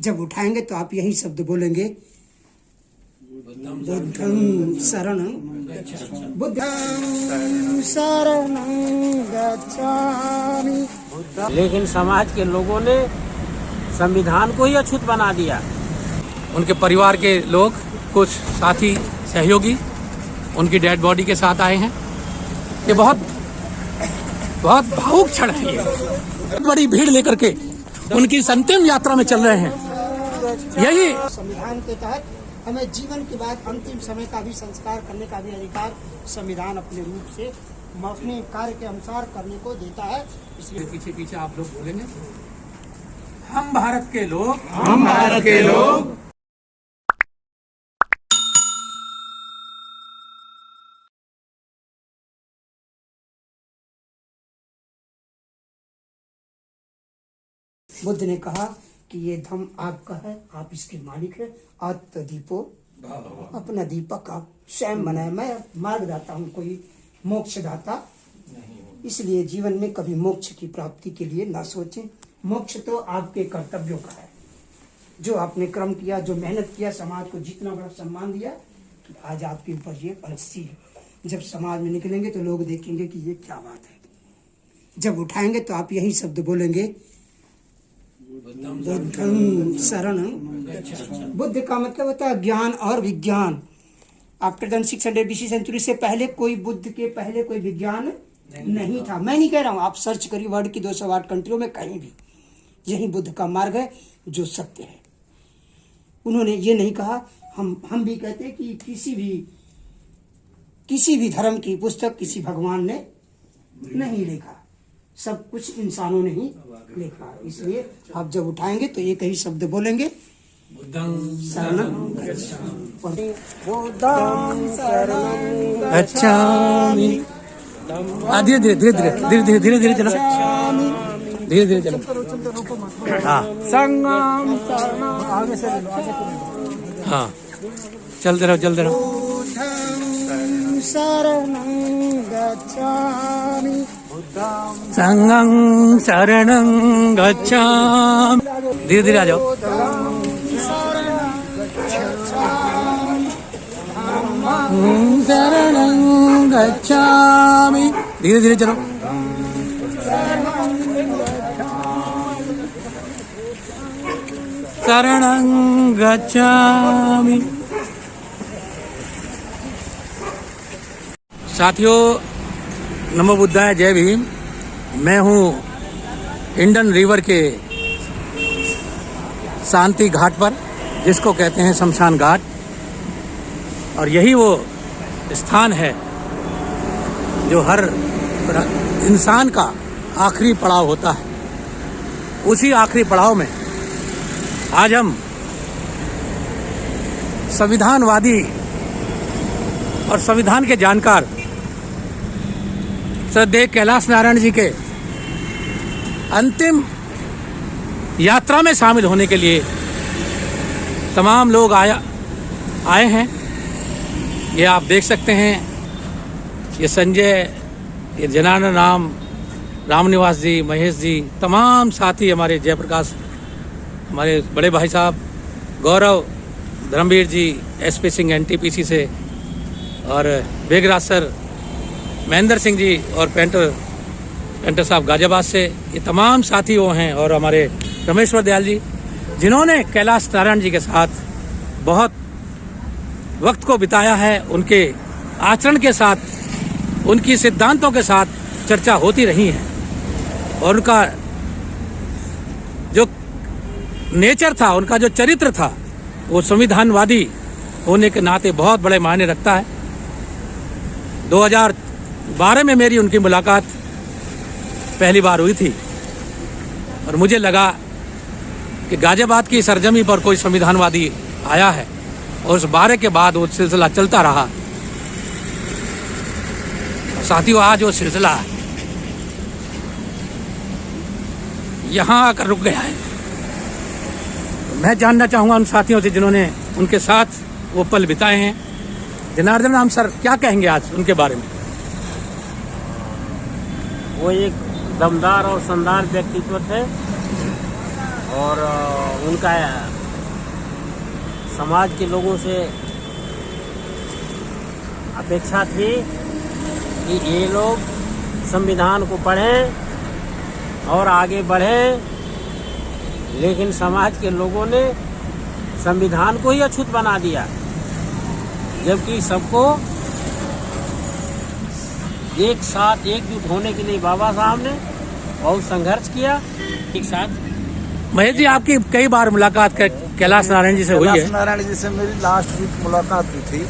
जब उठाएंगे तो आप यही शब्द बोलेंगे, बुद्धं शरणं बुद्धं शरणं गच्छामि। लेकिन समाज के लोगों ने संविधान को ही अछूत बना दिया। उनके परिवार के लोग, कुछ साथी सहयोगी उनकी डेड बॉडी के साथ आए हैं। ये बहुत भावुक क्षण है। ये बड़ी भीड़ लेकर के उनकी अंतिम यात्रा में चल रहे हैं। यही संविधान के तहत हमें जीवन के बाद अंतिम समय का भी संस्कार करने का भी अधिकार संविधान अपने रूप से अपने कार्य के अनुसार करने को देता है। इसलिए पीछे पीछे आप लोग बोलेंगे, हम भारत के लोग, हम भारत के लोग बुद्ध ने कहा कि ये धम्म आपका है, आप इसके मालिक है। आत्मदीपो, अपना दीपक आप स्वयं बनाए। मैं मार्गदाता हूँ, कोई मोक्षदाता इसलिए जीवन में कभी मोक्ष की प्राप्ति के लिए ना सोचें। मोक्ष तो आपके कर्तव्यों का है, जो आपने कर्म किया, जो मेहनत किया, समाज को जितना बड़ा सम्मान दिया, आज आपके ऊपर ये परिस्थिति है। जब समाज में निकलेंगे तो लोग देखेंगे कि ये क्या बात है। जब उठाएंगे तो आप यही शब्द बोलेंगे, बुद्धं शरणं। बुद्ध का मतलब होता है ज्ञान और विज्ञान। आफ्टर द 600 BC सेंचुरी से पहले कोई बुद्ध के पहले कोई विज्ञान नहीं था। मैं नहीं कह रहा हूँ, आप सर्च करिए वर्ल्ड की 208 कंट्रियों में, कहीं भी यही बुद्ध का मार्ग है जो सत्य है। उन्होंने ये नहीं कहा। हम भी कहते हैं कि किसी भी धर्म की पुस्तक किसी भगवान ने नहीं लिखा, सब कुछ इंसानों ने ही लिखा। इसलिए आप जब उठाएंगे तो एक ही शब्द बोलेंगे, बुद्धं शरणं गच्छामि। धीरे धीरे धीरे धीरे धीरे धीरे धीरे चलो, धीरे धीरे चलो। हाँ संगम शरणं, आगे से हाँ, चलते रहो चलते रहो। शरणं गच्छामि, संगं शरणं गच्छामि। धीरे धीरे आ जाओ। शरणं गच्छामि। धीरे धीरे चलो। शरणं गच्छामि। साथियों, नमो बुद्धाय, जय भीम। मैं हूँ इंडियन रिवर के शांति घाट पर, जिसको कहते हैं शमशान घाट, और यही वो स्थान है जो हर इंसान का आखिरी पड़ाव होता है। उसी आखिरी पड़ाव में आज हम संविधानवादी और संविधान के जानकार श्रद्धेय कैलाश नारायण जी के अंतिम यात्रा में शामिल होने के लिए तमाम लोग आए हैं। ये आप देख सकते हैं, ये संजय, ये जनार्दन रामनिवास जी, महेश जी, तमाम साथी हमारे, जयप्रकाश, हमारे बड़े भाई साहब गौरव, धर्मवीर जी SP सिंह NTPC से, और बेगराज सर, महेंद्र सिंह जी, और पेंटर साहब गाजियाबाद से। ये तमाम साथी वो हैं, और हमारे रमेश्वर दयाल जी, जिन्होंने कैलाश नारायण जी के साथ बहुत वक्त को बिताया है। उनके आचरण के साथ, उनकी सिद्धांतों के साथ चर्चा होती रही है, और उनका जो नेचर था, उनका जो चरित्र था, वो संविधानवादी होने के नाते बहुत बड़े मायने रखता है। 2012 में मेरी उनकी मुलाकात पहली बार हुई थी, और मुझे लगा कि गाजियाबाद की सरजमी पर कोई संविधानवादी आया है, और उस बारे के बाद वो सिलसिला चलता रहा। साथियों, आज वो सिलसिला यहाँ आकर रुक गया है। तो मैं जानना चाहूँगा उन साथियों से जिन्होंने उनके साथ वो पल बिताए हैं। जनार्दन राम सर, क्या कहेंगे आज उनके बारे में? वो एक दमदार और शानदार व्यक्तित्व थे, और उनका समाज के लोगों से अपेक्षा थी कि ये लोग संविधान को पढ़ें और आगे बढ़ें, लेकिन समाज के लोगों ने संविधान को ही अछूत बना दिया, जबकि सबको एक साथ एकजुट होने के लिए बाबा साहब ने बहुत संघर्ष किया। एक साथ महेश जी, आपकी कई बार मुलाकात कैलाश नारायण जी से हुई है। कैलाश नारायण जी से मेरी लास्ट वीक मुलाकात हुई थी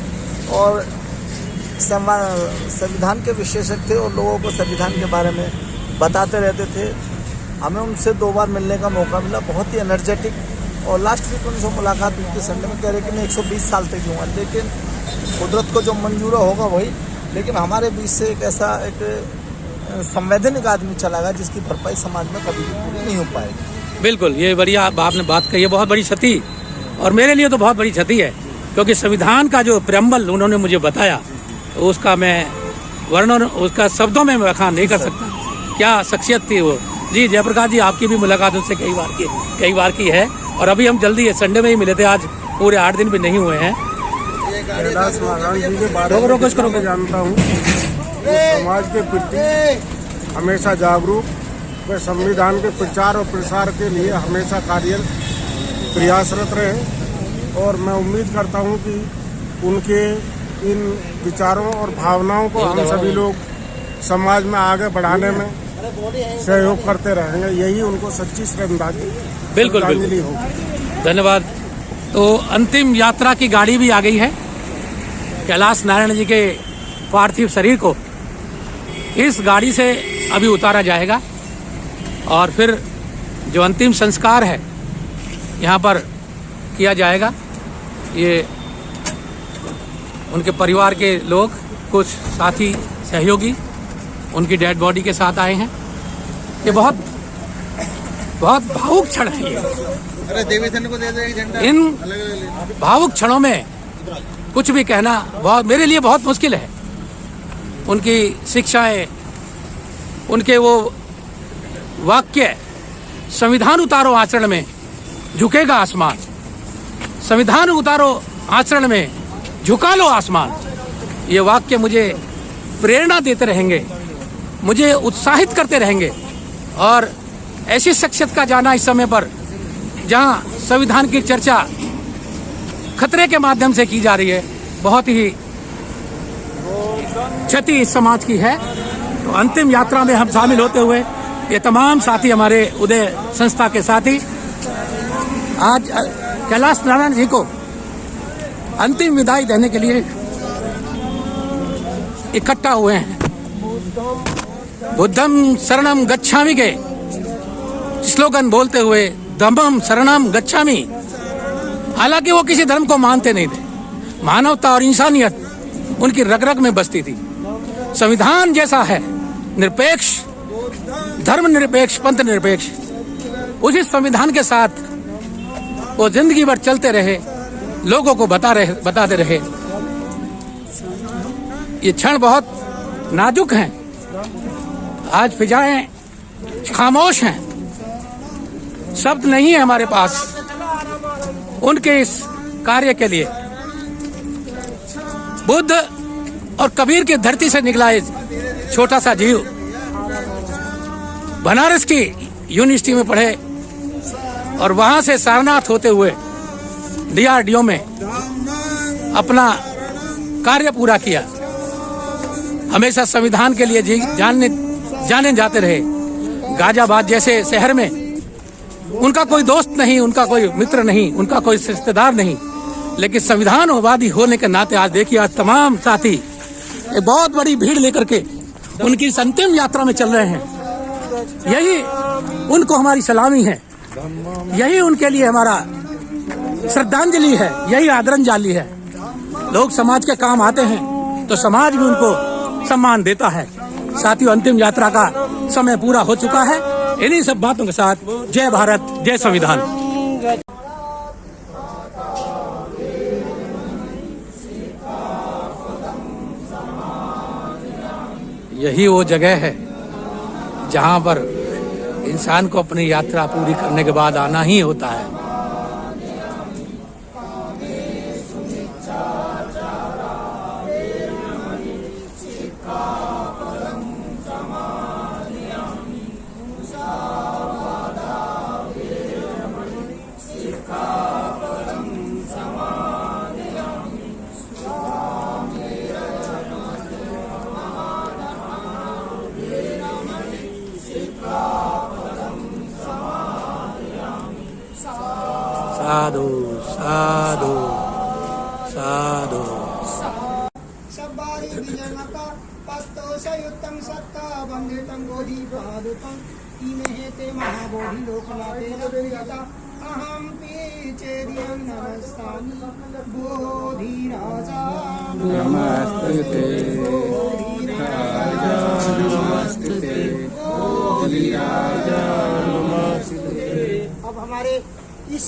और संविधान के विशेषज्ञ थे और लोगों को संविधान के बारे में बताते रहते थे। हमें उनसे 2 बार मिलने का मौका मिला, बहुत ही एनर्जेटिक। और लास्ट वीक उनसे मुलाकात हुई थी संडे में, कह रहे कि मैं 120 साल तक जीऊँगा, लेकिन कुदरत को जो मंजूर होगा वही। लेकिन हमारे बीच से एक ऐसा एक संवैधानिक आदमी चला गया जिसकी भरपाई समाज में कभी भी पूरी नहीं हो पाएगी। बिल्कुल, ये बढ़िया आपने बात कही है, बहुत बड़ी क्षति, और मेरे लिए तो बहुत बड़ी क्षति है, क्योंकि संविधान का जो प्रेम्बल उन्होंने मुझे बताया उसका मैं वर्णन, उसका शब्दों में बयान नहीं कर सकता। क्या शख्सियत थी वो। जी जयप्रकाश जी, आपकी भी मुलाकात उनसे कई बार की है, और अभी हम जल्दी संडे में ही मिले थे, आज पूरे 8 दिन भी नहीं हुए हैं। कैलाश नारायण जी के बारे में जानता हूँ, समाज के प्रति हमेशा जागरूक, वे संविधान के प्रचार और प्रसार के लिए हमेशा प्रयासरत रहे। और मैं उम्मीद करता हूँ कि उनके इन विचारों और भावनाओं को हम सभी लोग समाज में आगे बढ़ाने में सहयोग करते रहेंगे। यही उनको सच्ची श्रद्धांजलि होगी। धन्यवाद। तो अंतिम यात्रा की गाड़ी भी आ गई है। कैलाश नारायण जी के पार्थिव शरीर को इस गाड़ी से अभी उतारा जाएगा और फिर जो अंतिम संस्कार है यहाँ पर किया जाएगा। ये उनके परिवार के लोग, कुछ साथी सहयोगी उनकी डेड बॉडी के साथ आए हैं। ये बहुत भावुक क्षण है। इन भावुक क्षणों में कुछ भी कहना मेरे लिए बहुत मुश्किल है। उनकी शिक्षाएं, उनके वो वाक्य, संविधान उतारो आचरण में झुकेगा आसमान, संविधान उतारो आचरण में झुका लो आसमान, ये वाक्य मुझे प्रेरणा देते रहेंगे, मुझे उत्साहित करते रहेंगे। और ऐसी शख्सियत का जाना इस समय पर जहां संविधान की चर्चा खतरे के माध्यम से की जा रही है, बहुत ही क्षति इस समाज की है। तो अंतिम यात्रा में हम शामिल होते हुए ये तमाम साथी, हमारे उदय संस्था के साथी, आज कैलाश नारायण जी को अंतिम विदाई देने के लिए इकट्ठा हुए हैं। बुद्धम शरणम गच्छामि के स्लोगन बोलते हुए धम्मम शरणम गच्छामि। हालांकि वो किसी धर्म को मानते नहीं थे, मानवता और इंसानियत उनकी रग रग में बसती थी। संविधान जैसा है, निरपेक्ष, धर्म निरपेक्ष, पंथ निरपेक्ष, उसी संविधान के साथ वो जिंदगी भर चलते रहे, लोगों को बताते रहे। ये क्षण बहुत नाजुक हैं। आज फिजाएं खामोश हैं, शब्द नहीं है हमारे पास उनके इस कार्य के लिए। बुद्ध और कबीर की धरती से निकला एक छोटा सा जीव, बनारस की यूनिवर्सिटी में पढ़े और वहां से सारनाथ होते हुए DRDO में अपना कार्य पूरा किया। हमेशा संविधान के लिए जाने जाते रहे। गाजियाबाद जैसे शहर में उनका कोई दोस्त नहीं, उनका कोई मित्र नहीं, उनका कोई रिश्तेदार नहीं, लेकिन संविधानवादी होने के नाते आज देखिए, आज तमाम साथी एक बहुत बड़ी भीड़ लेकर के उनकी इस अंतिम यात्रा में चल रहे हैं। यही उनको हमारी सलामी है, यही उनके लिए हमारा श्रद्धांजलि है, यही आदरांजलि है। लोग समाज के काम आते हैं तो समाज भी उनको सम्मान देता है। साथियों, अंतिम यात्रा का समय पूरा हो चुका है। इन्हीं सब बातों के साथ जय भारत, जय संविधान। यही वो जगह है जहां पर इंसान को अपनी यात्रा पूरी करने के बाद आना ही होता है। साधु साधु साधु। शब्बारी विजनका पत्तोषयुक्तं सत्ता बन्धितं बोधिपादुकं इमेते महाबोधि लोकनाथेन प्रियता अहं पीचेदियं नमस्तामि बोधिराजा नमस्ते राजा नमस्ते बोधिराजा नमस्ते। अब हमारे इस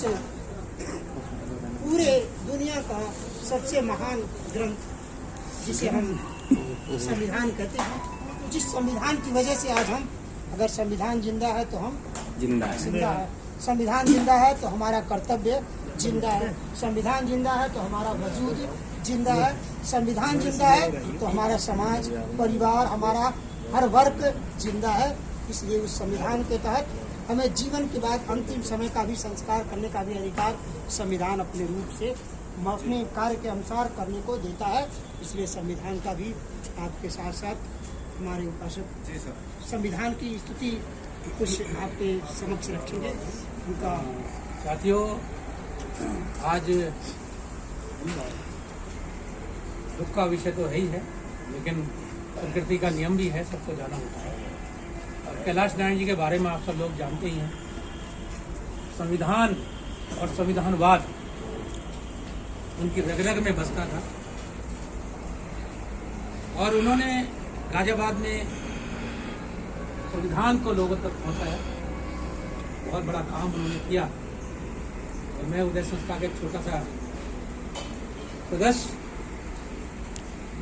पूरे दुनिया का सबसे महान ग्रंथ जिसे हम संविधान कहते हैं, जिस संविधान की वजह से आज हम, अगर संविधान जिंदा है तो हम जिंदा है, संविधान जिंदा है तो हमारा कर्तव्य जिंदा है, संविधान जिंदा है तो हमारा वजूद जिंदा है, संविधान जिंदा है तो हमारा समाज परिवार हमारा हर वर्ग जिंदा है। इसलिए उस संविधान के तहत हमें जीवन के बाद अंतिम समय का भी संस्कार करने का भी अधिकार संविधान अपने रूप से अपने कार्य के अनुसार करने को देता है। इसलिए संविधान का भी आपके साथ साथ हमारे उपासक संविधान की स्तुति कुछ आपके समक्ष रखेंगे। उनका साथियों, आज दुख का विषय तो है ही है, लेकिन प्रकृति का नियम भी है, सबको जाना होता है। और कैलाश नारायण जी के बारे में आप सब लोग जानते ही हैं। संविधान और संविधानवाद उनकी रग रग में बसता था और उन्होंने गाजियाबाद में संविधान को लोगों तक पहुंचाया। बहुत बड़ा काम उन्होंने किया और मैं उदय संस्था का एक छोटा सा सदस्य,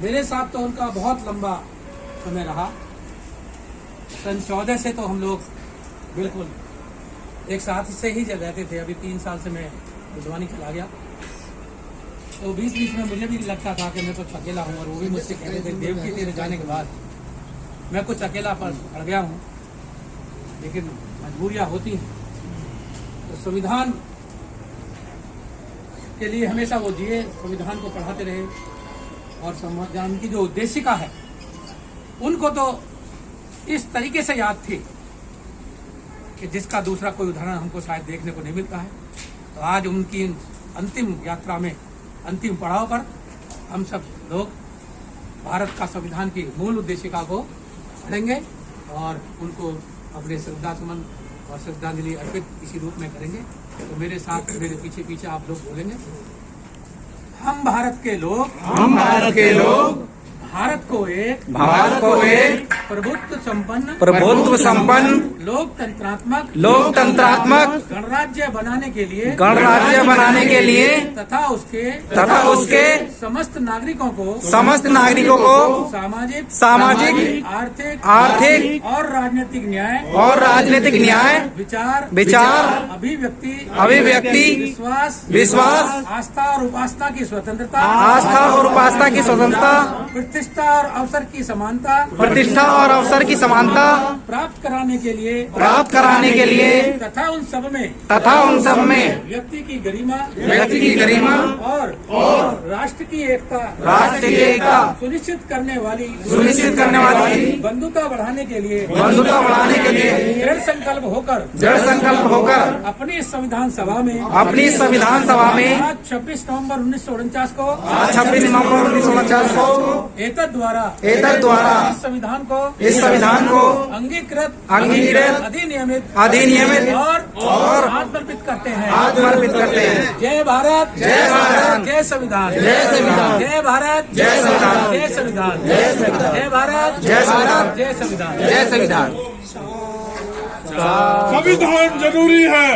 मेरे साथ तो उनका बहुत लंबा समय रहा। सन 14 से तो हम लोग बिल्कुल एक साथ से ही जब रहते थे। अभी 3 साल से मैं बुधवानी चला गया, तो बीच में मुझे भी लगता था कि मैं कुछ अकेला हूँ, और वो भी मुझसे कहते थे देव की तेरे जाने के बाद मैं कुछ अकेला पड़ गया हूँ, लेकिन मजबूरियाँ होती हैं। तो संविधान के लिए हमेशा वो जिए, संविधान को पढ़ाते रहे, और संविधान की जो उद्देशिका है उनको तो इस तरीके से याद थी कि जिसका दूसरा कोई उदाहरण हमको शायद देखने को नहीं मिलता है। तो आज उनकी अंतिम यात्रा में अंतिम पड़ाव पर हम सब लोग भारत का संविधान की मूल उद्देशिका को पढ़ेंगे और उनको अपने श्रद्धा सुमन और श्रद्धांजलि अर्पित इसी रूप में करेंगे। तो मेरे साथ मेरे पीछे पीछे आप लोग बोलेंगे, हम भारत के लोग भारत को एक प्रभुत्व संपन्न लोकतंत्रात्मक गणराज्य बनाने के लिए तथा उसके समस्त नागरिकों को सामाजिक आर्थिक और राजनीतिक न्याय विचार अभिव्यक्ति विश्वास आस्था और उपासना की स्वतंत्रता प्रतिष्ठा और अवसर की समानता प्राप्त कराने के लिए तथा उन सब में व्यक्ति की गरिमा और राष्ट्र की एकता सुनिश्चित करने वाली बंधुता बढ़ाने के लिए दृढ़ संकल्प होकर अपनी संविधान सभा में आज 26 नवंबर 1949 को एतद द्वारा इस संविधान को अंगीकृत अधिनियमित और आत्मर्पित करते हैं। जय भारत जय संविधान, जय भारत जय संविधान, जय भारत जय संविधान। संविधान जरूरी है।